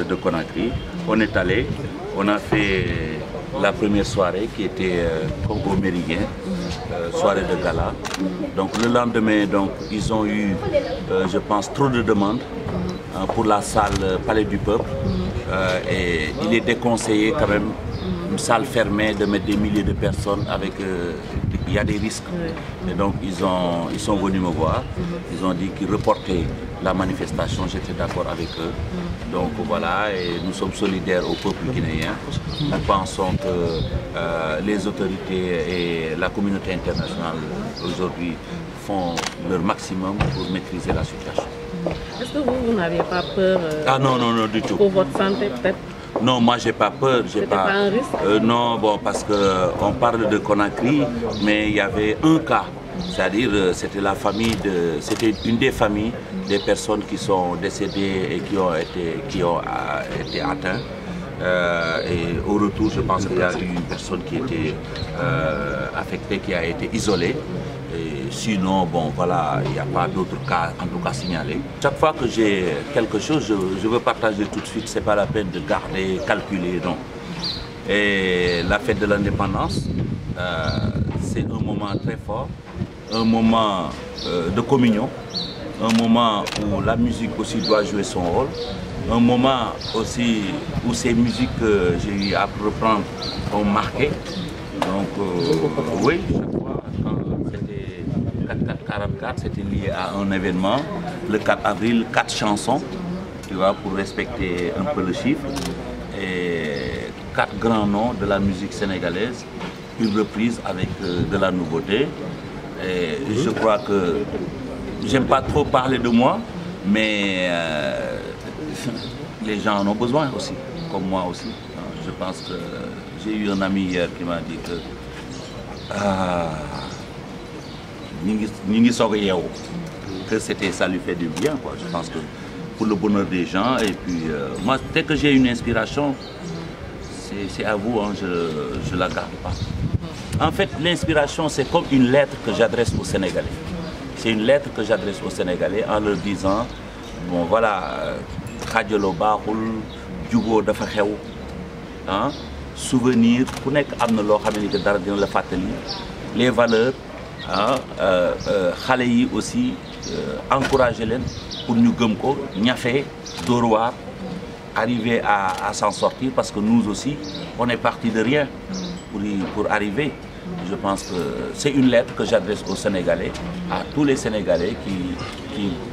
de Conakry. On est allé, on a fait la première soirée qui était au Méridien, soirée de gala. Donc le lendemain, donc, ils ont eu, je pense, trop de demandes pour la salle Palais du Peuple. Et il est déconseillé quand même, une salle fermée, de mettre des milliers de personnes avec... il y a des risques. Et donc ils sont venus me voir. Ils ont dit qu'ils reportaient la manifestation. J'étais d'accord avec eux. Donc voilà, et nous sommes solidaires au peuple guinéen. Nous pensons que les autorités et la communauté internationale aujourd'hui font leur maximum pour maîtriser la situation. Est-ce que vous n'aviez pas peur Ah non, non, non, du tout. Pour votre santé peut-être? Non, moi j'ai pas peur. C'était pas un risque? Non, bon, parce qu'on parle de Conakry, mais il y avait un cas. C'est-à-dire, c'était la famille de, c'était une des familles des personnes qui sont décédées et qui ont été atteintes. Et au retour, je pense qu'il y a eu une personne qui était affectée, qui a été isolée. Et sinon, bon, voilà, il n'y a pas d'autres cas, en tout cas signalés. Chaque fois que j'ai quelque chose, je veux partager tout de suite. C'est pas la peine de garder, calculer, non. Et la fête de l'indépendance, c'est un moment très fort, un moment de communion, un moment où la musique aussi doit jouer son rôle, un moment aussi où ces musiques que j'ai eu à reprendre ont marqué. Donc oui, chaque fois, quand c'était 44, c'était lié à un événement. Le 4 avril, 4 chansons, tu vois, pour respecter un peu le chiffre. Et 4 grands noms de la musique sénégalaise, une reprise avec de la nouveauté. Et je crois que j'aime pas trop parler de moi, mais les gens en ont besoin aussi, comme moi aussi. Je pense que j'ai eu un ami hier qui m'a dit que que c'était, ça lui fait du bien, quoi. Je pense que pour le bonheur des gens. Et puis moi, dès que j'ai une inspiration, c'est à vous, hein, je ne la garde pas. En fait, l'inspiration, c'est comme une lettre que j'adresse aux Sénégalais. C'est une lettre que j'adresse aux Sénégalais en leur disant, bon voilà, Khadjalo Bahul, Djugo dafa xew, hein, souvenir, ku nek amna lo xamné que dara dina la fatali, les valeurs, hein, xalé yi aussi encourager len pour ñu gëm ko, ñafé, dóor arriver à s'en sortir, parce que nous aussi, on est parti de rien pour arriver. Je pense que c'est une lettre que j'adresse aux Sénégalais, à tous les Sénégalais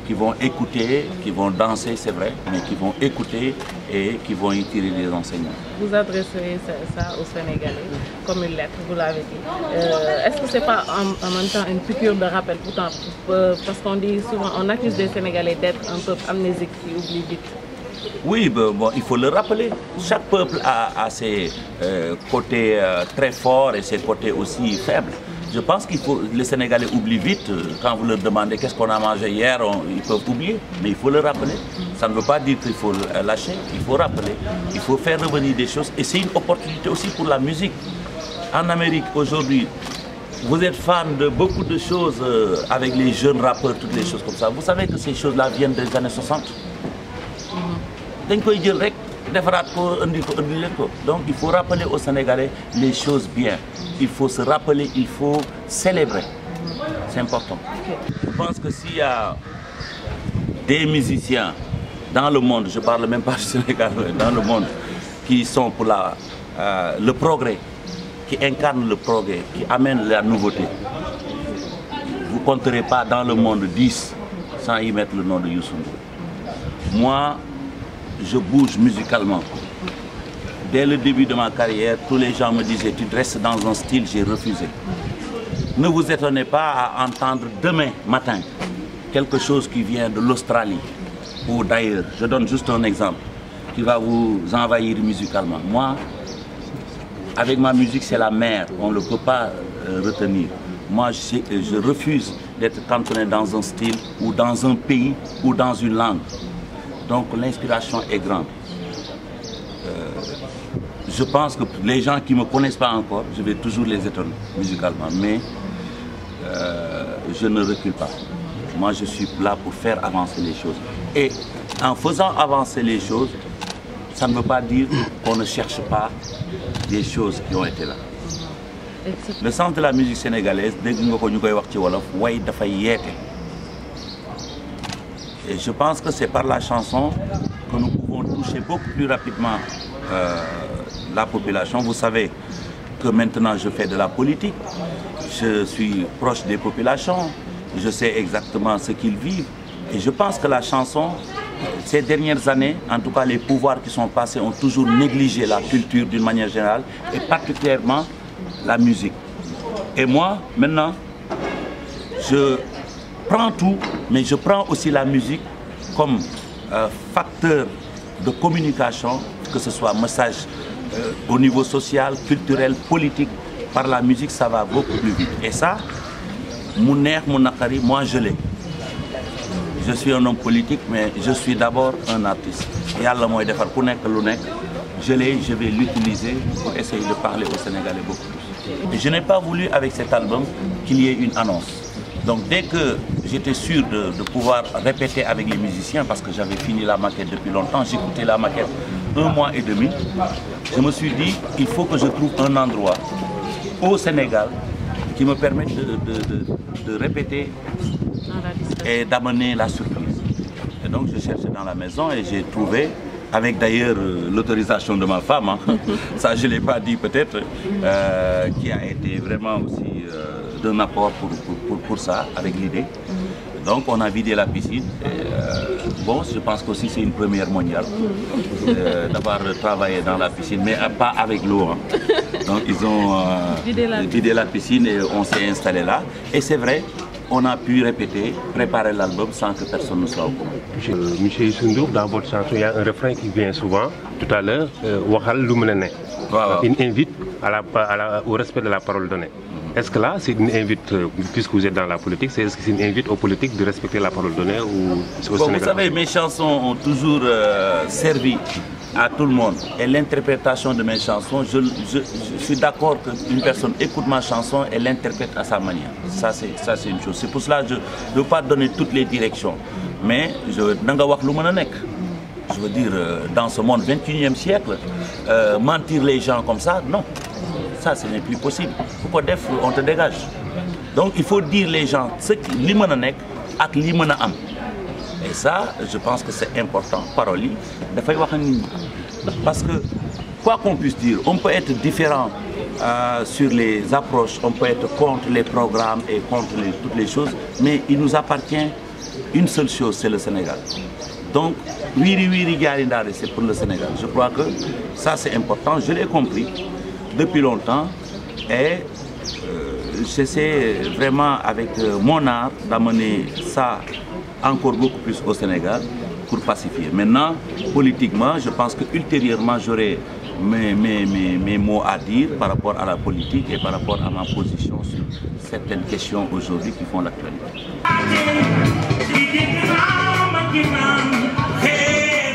qui vont écouter, qui vont danser, c'est vrai, mais qui vont écouter et qui vont y tirer des enseignements. Vous adressez ça aux Sénégalais comme une lettre, vous l'avez dit. Est-ce que ce n'est pas en même temps une piqûre de rappel pourtant, parce qu'on dit souvent, on accuse les Sénégalais d'être un peuple amnésique qui oublie vite? Oui, bon, il faut le rappeler. Chaque peuple a ses côtés très forts et ses côtés aussi faibles. Je pense qu'il faut, les Sénégalais oublient vite. Quand vous leur demandez qu'est-ce qu'on a mangé hier, ils peuvent oublier. Mais il faut le rappeler. Ça ne veut pas dire qu'il faut lâcher. Il faut rappeler. Il faut faire revenir des choses. Et c'est une opportunité aussi pour la musique. En Amérique, aujourd'hui, vous êtes fan de beaucoup de choses avec les jeunes rappeurs, toutes les choses comme ça. Vous savez que ces choses-là viennent des années 60. Donc il faut rappeler aux Sénégalais les choses bien. Il faut se rappeler, il faut célébrer. C'est important. Je pense que s'il y a des musiciens dans le monde, je ne parle même pas du Sénégal, dans le monde, qui sont pour le progrès, qui incarnent le progrès, qui amènent la nouveauté, vous ne compterez pas dans le monde 10 sans y mettre le nom de Youssou N'Dour. Moi, je bouge musicalement. Dès le début de ma carrière, tous les gens me disaient « tu restes dans un style », j'ai refusé. Ne vous étonnez pas à entendre demain matin quelque chose qui vient de l'Australie ou d'ailleurs. Je donne juste un exemple qui va vous envahir musicalement. Moi, avec ma musique, c'est la mer, on ne peut pas retenir. Moi, je refuse d'être cantonné dans un style ou dans un pays ou dans une langue. Donc l'inspiration est grande. Je pense que les gens qui ne me connaissent pas encore, je vais toujours les étonner musicalement, mais je ne recule pas. Moi, je suis là pour faire avancer les choses. Et en faisant avancer les choses, ça ne veut pas dire qu'on ne cherche pas des choses qui ont été là. Le sens de la musique sénégalaise, et je pense que c'est par la chanson que nous pouvons toucher beaucoup plus rapidement la population. Vous savez que maintenant je fais de la politique, je suis proche des populations, je sais exactement ce qu'ils vivent. Et je pense que la chanson, ces dernières années, en tout cas les pouvoirs qui sont passés ont toujours négligé la culture d'une manière générale et particulièrement la musique. Et moi, maintenant, je prends tout, mais je prends aussi la musique comme facteur de communication, que ce soit message au niveau social, culturel, politique. Par la musique, ça va beaucoup plus vite. Et ça, mon air, mon akari, moi je l'ai. Je suis un homme politique, mais je suis d'abord un artiste. Je l'ai, je vais l'utiliser pour essayer de parler aux Sénégalais beaucoup plus. Et je n'ai pas voulu avec cet album qu'il y ait une annonce. Donc dès que j'étais sûr de pouvoir répéter avec les musiciens, parce que j'avais fini la maquette depuis longtemps, j'écoutais la maquette 1 mois et demi, je me suis dit il faut que je trouve un endroit au Sénégal qui me permette de répéter et d'amener la surprise. Et donc je cherchais dans la maison et j'ai trouvé, avec d'ailleurs l'autorisation de ma femme, hein, ça je ne l'ai pas dit peut-être, qui a été vraiment aussi d'un apport pour ça, avec l'idée. Donc on a vidé la piscine. Et, bon, je pense qu'aussi c'est une première mondiale d'avoir travaillé dans la piscine, mais pas avec l'eau. Hein. Donc ils ont vidé la piscine et on s'est installé là. Et c'est vrai, on a pu répéter, préparer l'album sans que personne ne soit au courant. Monsieur Youssou, dans votre chanson, il y a un refrain qui vient souvent, tout à l'heure, il invite au respect de la parole donnée. Est-ce que là, c'est une invite, puisque vous êtes dans la politique, est-ce que c'est une invite aux politiques de respecter la parole donnée ou au Sénégal? Vous savez, mes chansons ont toujours servi à tout le monde. Et l'interprétation de mes chansons, je suis d'accord qu'une personne écoute ma chanson et l'interprète à sa manière. Ça, c'est une chose. C'est pour cela que je ne veux pas donner toutes les directions. Mais je veux dire, dans ce monde 21e siècle, mentir les gens comme ça, non. Ça, ce n'est plus possible. Pourquoi on te dégage? Donc, il faut dire les gens ce qui est et ça, je pense que c'est important. Parole. Parce que, quoi qu'on puisse dire, on peut être différent sur les approches, on peut être contre les programmes et contre toutes les choses, mais il nous appartient une seule chose, c'est le Sénégal. Donc, c'est pour le Sénégal. Je crois que ça, c'est important. Je l'ai compris depuis longtemps et j'essaie vraiment avec mon art d'amener ça encore beaucoup plus au Sénégal pour pacifier. Maintenant, politiquement, je pense qu'ultérieurement, j'aurai mes mots à dire par rapport à la politique et par rapport à ma position sur certaines questions aujourd'hui qui font l'actualité. Hey,